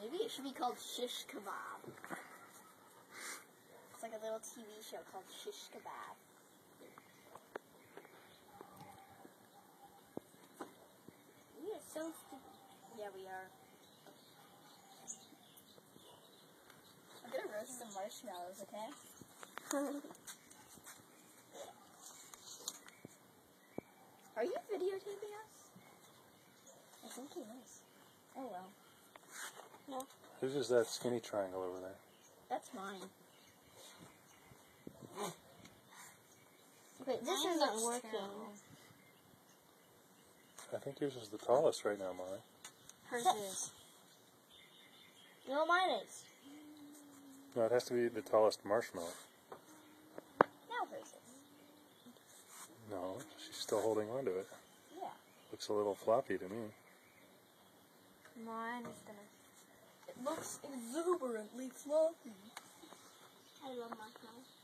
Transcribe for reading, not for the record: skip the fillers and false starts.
Maybe it should be called Shish Kebab. It's like a little TV show called Shish Kebab. We are so stupid. Yeah, we are. I'm gonna roast some marshmallows, okay? Are you videotaping us? I think he is. Oh well. No. Who's just that skinny triangle over there? That's mine. Wait, this isn't working. Terrible. I think yours is the tallest right now, Molly. Hers is. You know what mine is? No, it has to be the tallest marshmallow. Now hers is. No, she's still holding on to it. Yeah. Looks a little floppy to me. Mine is gonna... It looks exuberantly floppy. I love marshmallows.